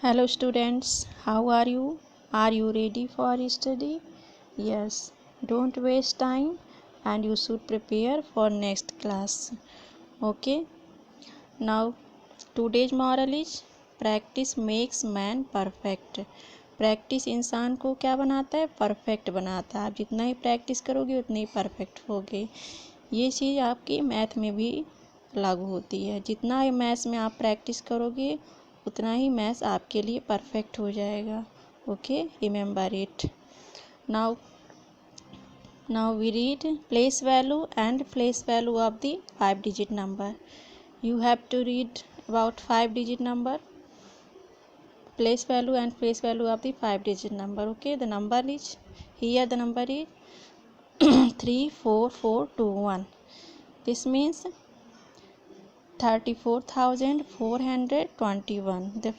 Hello students, how are you? Are you ready for study? Yes, don't waste time and you should prepare for next class. Okay, now today's moral is practice makes man perfect. Practice इंसान को क्या बनाता है? Perfect बनाता है। आप जितना ही practice करोगे उतने ही परफेक्ट होगे। ये चीज़ आपकी मैथ में भी लागू होती है। जितना ही मैथ्स में आप प्रैक्टिस करोगे उतना ही मैथ्स आपके लिए परफेक्ट हो जाएगा। Okay, remember it. Now we read place value and place value of the 5 digit number. You have to read about 5 digit number, place value and place value of the 5 digit number. Okay, the number is here, the number is 34421. This means 34,421. The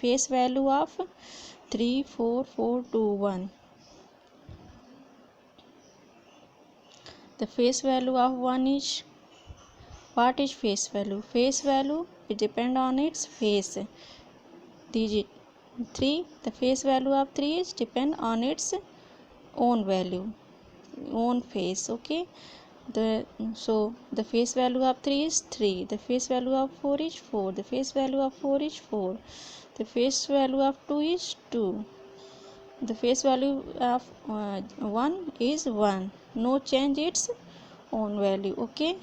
face value of 34421. The face value of 1 is, what is face value? Face value, it depend on its face digit. 3, the face value of 3 is depend on its own value, own face. Okay, so the face value of 3 is 3, the face value of 4 is 4, the face value of 4 is 4, the face value of 2 is 2, the face value of 1 is 1. No change its own value. Okay,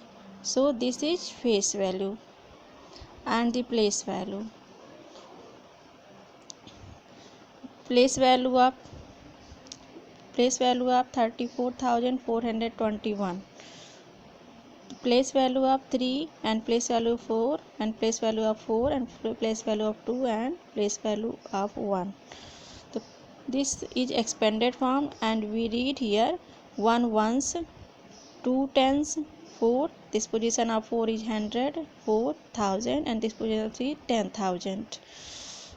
so this is face value. And the place value, place value of 34,421, place value of 3 and place value of 4 and place value of 4 and place value of 2 and place value of 1. So this is expanded form and we read here 1 ones, 2 tens, 4, this position of 4 is 100, 4,000 and this position of 3 is 10,000.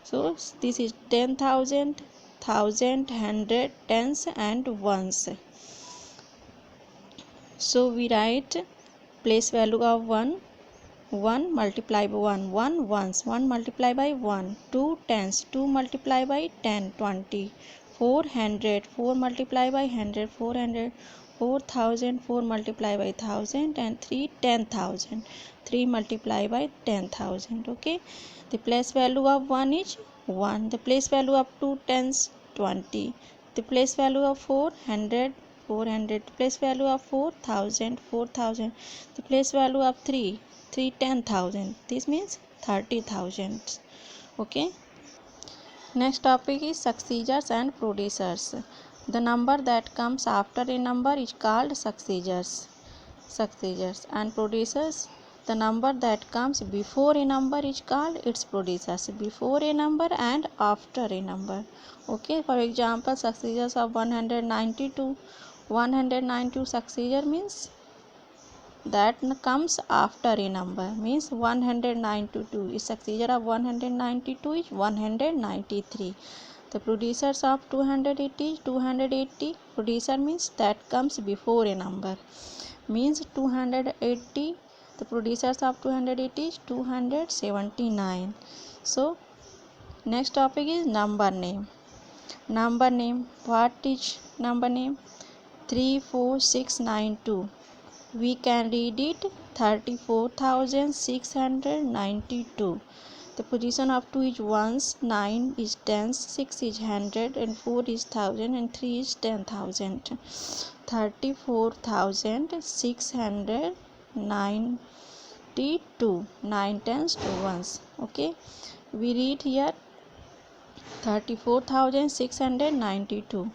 So this is 10,000, 1,000, 100, tens and ones. So we write place value of 1, 1 multiply by 1, 1 ones, 1 multiply by 1, 2 tens, 2 multiply by 10, 20, 400, 4 multiply by 100, 400, 4,000, 4 multiply by 1,000 and 3 10,000, 3 multiply by 10,000. Okay, the place value of 1 is 1, the place value of 2 tens 20, the place value of 400, 400, the place value of 4,000, 4,000, the place value of 3 10,000. This means 30,000. Okay, next topic is successors and predecessors. The number that comes after a number is called successors and predecessors. The number that comes before a number is called its predecessor. Before a number and after a number. Okay, for example, successors of 192. 192 successor means that comes after a number, means 192 is successor of 192 is 193. The predecessors of 280 is 280. Predecessor means that comes before a number, means 280. The predecessors of 280 is 279. So next topic is number name. Number name, what is number name? 34692. We can read it 34,692. The position of 2 is ones, 9 is tens, 6 is 100 and 4 is 1000 and 3 is 10,000. 34,692, 9 tens, 2 ones. Okay, we read here 34,692.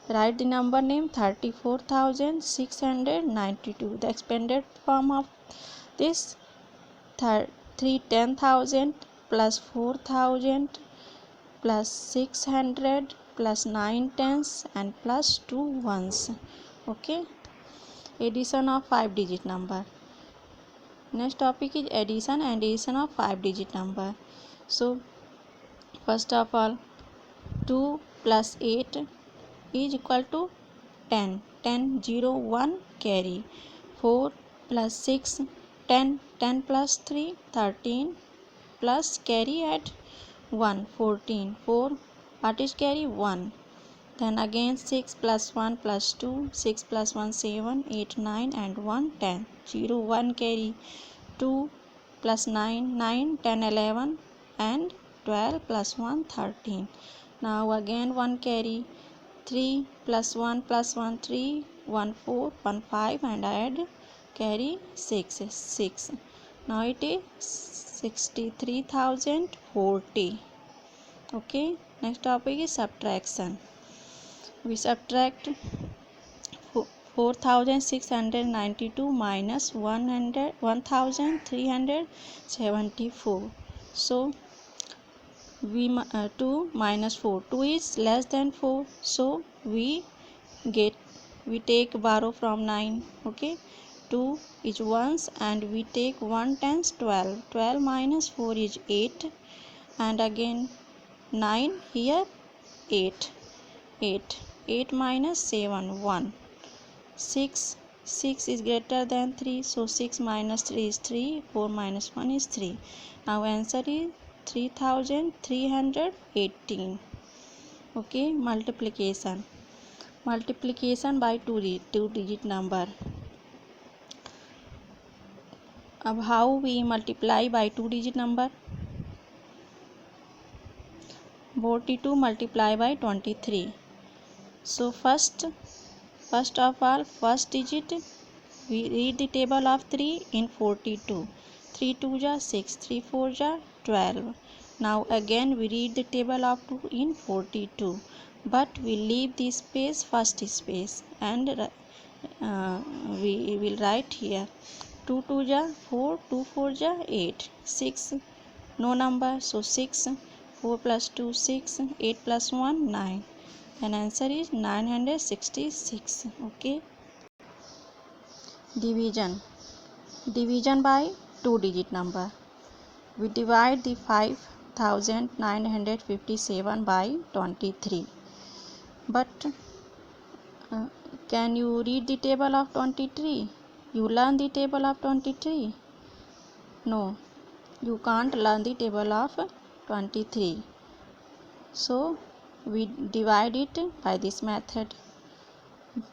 Write the number name 34,692. The expanded form of this 10,000 plus 4,000 plus 600 plus 9 tens and plus 2 ones. Okay, addition of 5 digit number. Next topic is addition and addition of 5 digit number. So first of all, 2 plus 8 is equal to 10. 10 0 1 carry. 4 plus 6 10. 10 plus 3 13 plus carry at 1 14 4 what is carry 1. Then again 6 plus 1 plus 2 6 plus 1 7 8 9 and 1 10 0 1 carry 2 plus 9 9 10 11 and 12 plus 1 13. Now again 1 carry 3 plus 1 plus 1 3 1 4 1 5 and add carry 6 6. Now it is 63,040. Okay, next topic is subtraction. We subtract 4,692 minus 1,374. So we 2 minus 4, 2 is less than 4, so we take borrow from 9. Okay, 2 is ones and we take 1 tens 12. 12 minus 4 is 8 and again 9 here 8 8 minus 7 1 6 is greater than 3, so 6 minus 3 is 3, 4 minus 1 is 3. Now answer is 3,318. Okay, multiplication by two digit number. अब how we multiply by two digit number? 42 multiply by 23. So first of all, first digit we read the table of 3 in 42. 3 2 ja 6, 3 4 ja 12. Now again we read the table of 2 in 42, but we leave the space, first space, and we will write here 2 2 ja 4, 2 4 ja 8, 6 no number, so 6, 4 plus 2 6, 8 plus 1 9, and answer is 966. Okay, division by two digit number. We divide the 5,957 by 23, but can you read the table of 23? You learn the table of 23? No, you can't learn the table of 23, so we divide it by this method.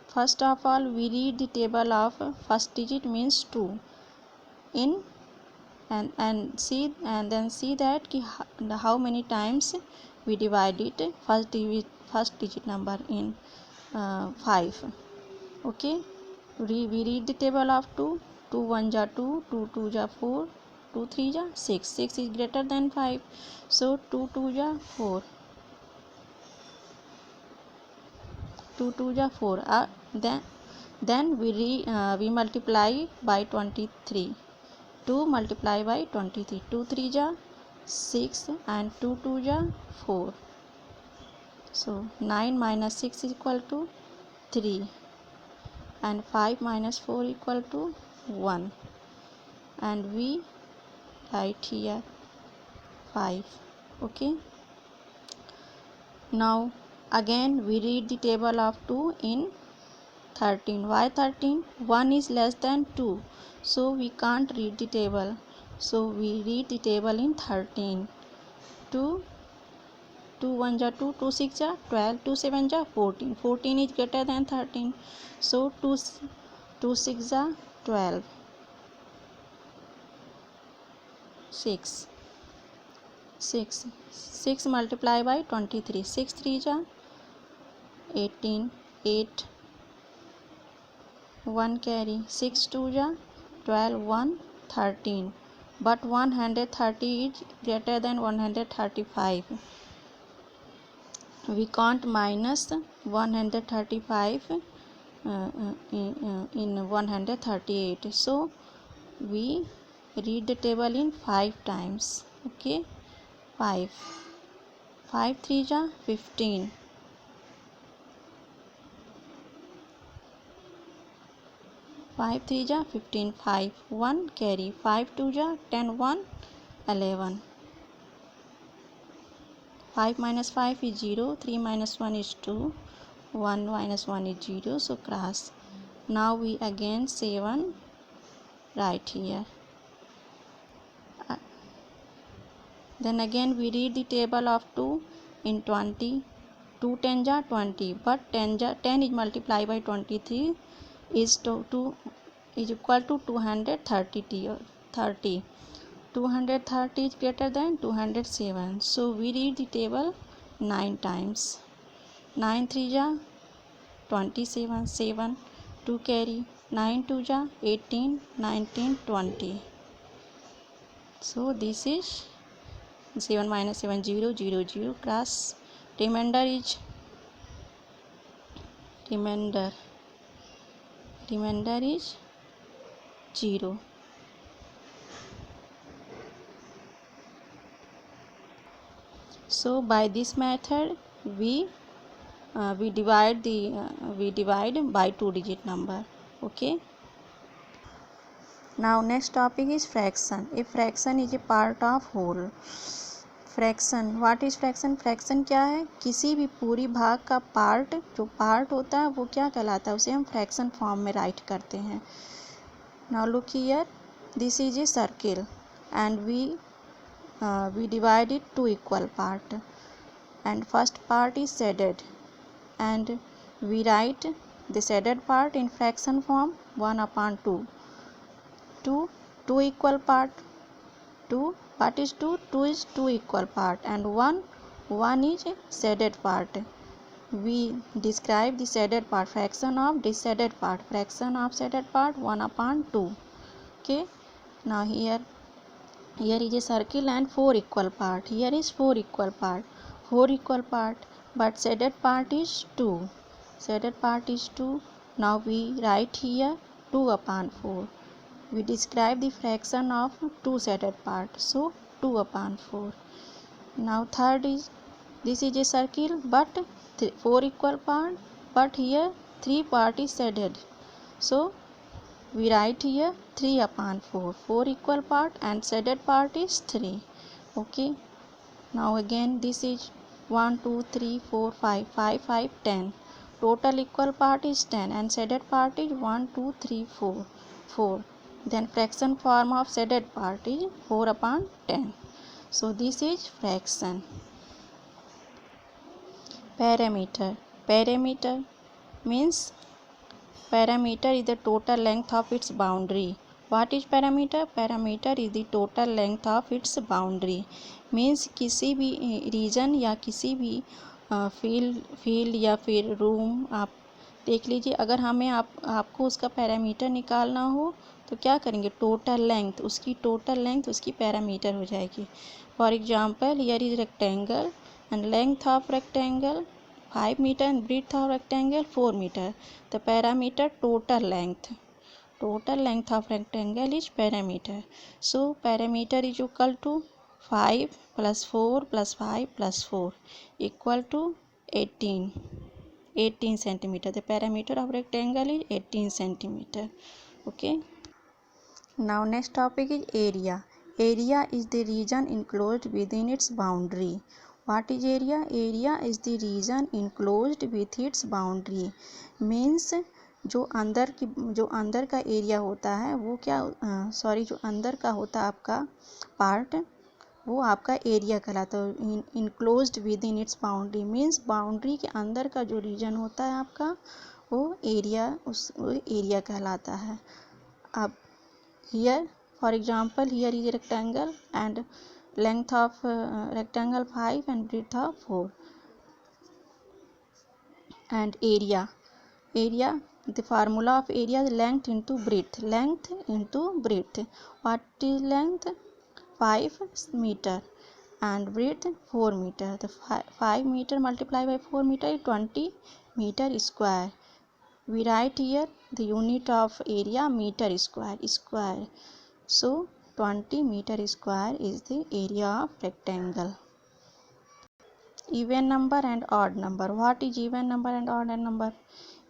First of all, we read the table of first digit means 2 in and then see that how many times we divide it first digit number in 5. Okay, we read the table of 2. 2 1 ja 2, 2 2 ja 4, 2 3 ja 6. 6 is greater than 5, so 2 2 ja 4, 2 2 ja 4. Then we multiply by 23. 2 multiply by 23. 2 3 ja 6 and 2 2 ja 4. So 9 minus 6 is equal to 3 and 5 minus 4 equal to 1, and we write here 5. Okay, now again we read the table of 2 in 13. Why 13? 1 is less than 2, so we can't read the table, so we read the table in 13. 2 2 1 ja 2, 2 6 ja 12, 2 7 ja 14. 14 is greater than 13, so 2 6 ja 12, 6 multiply by 23. 6 3 ja 18, 8 1 carry 6 2 ja 12, 1 13, but 130 is greater than 135. We can't minus 135 in 138, so we read the table in 5 times. Okay, 5 3 ja 15, 5 3 ja 15, 5 1 carry 5 2 ja 10, 1 11. 5 minus 5 is 0, 3 minus 1 is 2, 1 minus 1 is 0, so cross. Now we again 7 right here. Then again we read the table of 2 in 20. 2 10 ja 20, but 10 is multiplied by 23 is is equal to 230. 230 is greater than 207. So we read the table 9 times. 9 3 ja 27, 7 2 carry, 9 2 ja 18, 19 20. So this is 7 minus 7 0 0 0 cross. Remainder is remainder is 0. So by this method we divide by 2-digit number. Okay. Now next topic is fraction. A fraction is a part of whole. Fraction, what is fraction? Fraction क्या है? किसी भी पूरी भाग का part, जो part होता है वो क्या कहलाता है? उसे हम फ्रैक्शन फॉर्म में राइट करते हैं. Now look here, this is a circle and we divide it to equal part, and first part is shaded, and we write the shaded part in fraction form 1/2. 2 equal part. 2, what is 2? 2 is 2 equal part, and 1 is shaded part. We describe the shaded part, fraction of the shaded part. Fraction of shaded part 1/2. Okay. Now here is a circle and 4 equal part. Here is 4 equal part. 4 equal part, but shaded part is 2. Shaded part is 2. Now we write here 2/4. We describe the fraction of 2 shaded part. So 2/4. Now third is, this is a circle but 4 equal part, but here 3 part is shaded. So we write here 3/4. 4 equal part and shaded part is 3. Okay. Now again this is 1 2 3 4 5 5 5 10. Total equal part is 10 and shaded part is 1 2 3 4 4. Then fraction form of shaded part is 4/10. So this is fraction. Parameter. Parameter means parameter is the total length of its boundary. What is parameter? Parameter is the total length of its boundary. Means किसी भी reason या किसी भी field या फिर room आप देख लीजिए. अगर हमें आपको उसका पैरामीटर निकालना हो तो क्या करेंगे? टोटल लेंथ, उसकी टोटल लेंथ उसकी पैरामीटर हो जाएगी. For example here is rectangle and length of rectangle 5 meter and breadth of rectangle 4 meter. The parameter total length of rectangle is parameter. So parameter is equal to 5 plus 4 plus 5 plus 4 equal to 18 centimeter. The parameter of rectangle is 18 centimeter. Okay. Now next topic is area. Area is the region enclosed within its boundary. What is area? Area is the region enclosed with its boundary. Means जो अंदर का area होता है वो क्या जो अंदर का होता है आपका पार्ट वो आपका एरिया कहलाता है. Enclosed with in its boundary means boundary के अंदर का जो रीजन होता है आपका वो एरिया कहलाता है. अब here for example here is a rectangle and length of rectangle 5 and breadth of 4 and area the formula of area is length into breadth. What is length? 5 meter and breadth 4 meter. The 5 meter multiplied by 4 meter is 20 meter square. We write here the unit of area meter square. So 20 meter square is the area of rectangle. Even number and odd number. What is even number and odd number?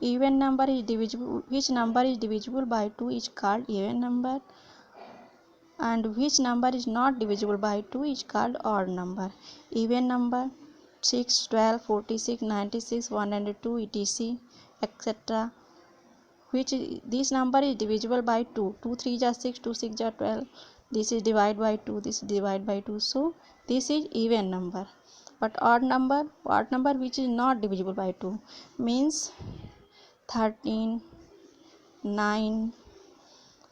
Even number is divisible. Which number is divisible by 2 is called even number, and which number is not divisible by 2 is called odd number. Even number 6, 12, 46, 96, 102, etc. etc. Which this number is divisible by 2. 2 3 ja 6, 2 6 ja 12, this is divided by 2, this is divided by 2, so this is even number. But odd number which is not divisible by 2 means 13, 9,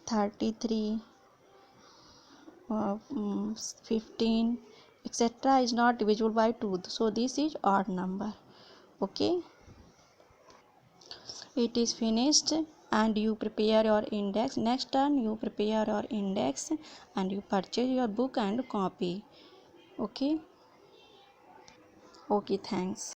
33, 15, etc. is not divisible by 2, so this is odd number. Okay, it is finished, and you prepare your index. Next turn you prepare your index and you purchase your book and copy. Okay. Okay, thanks.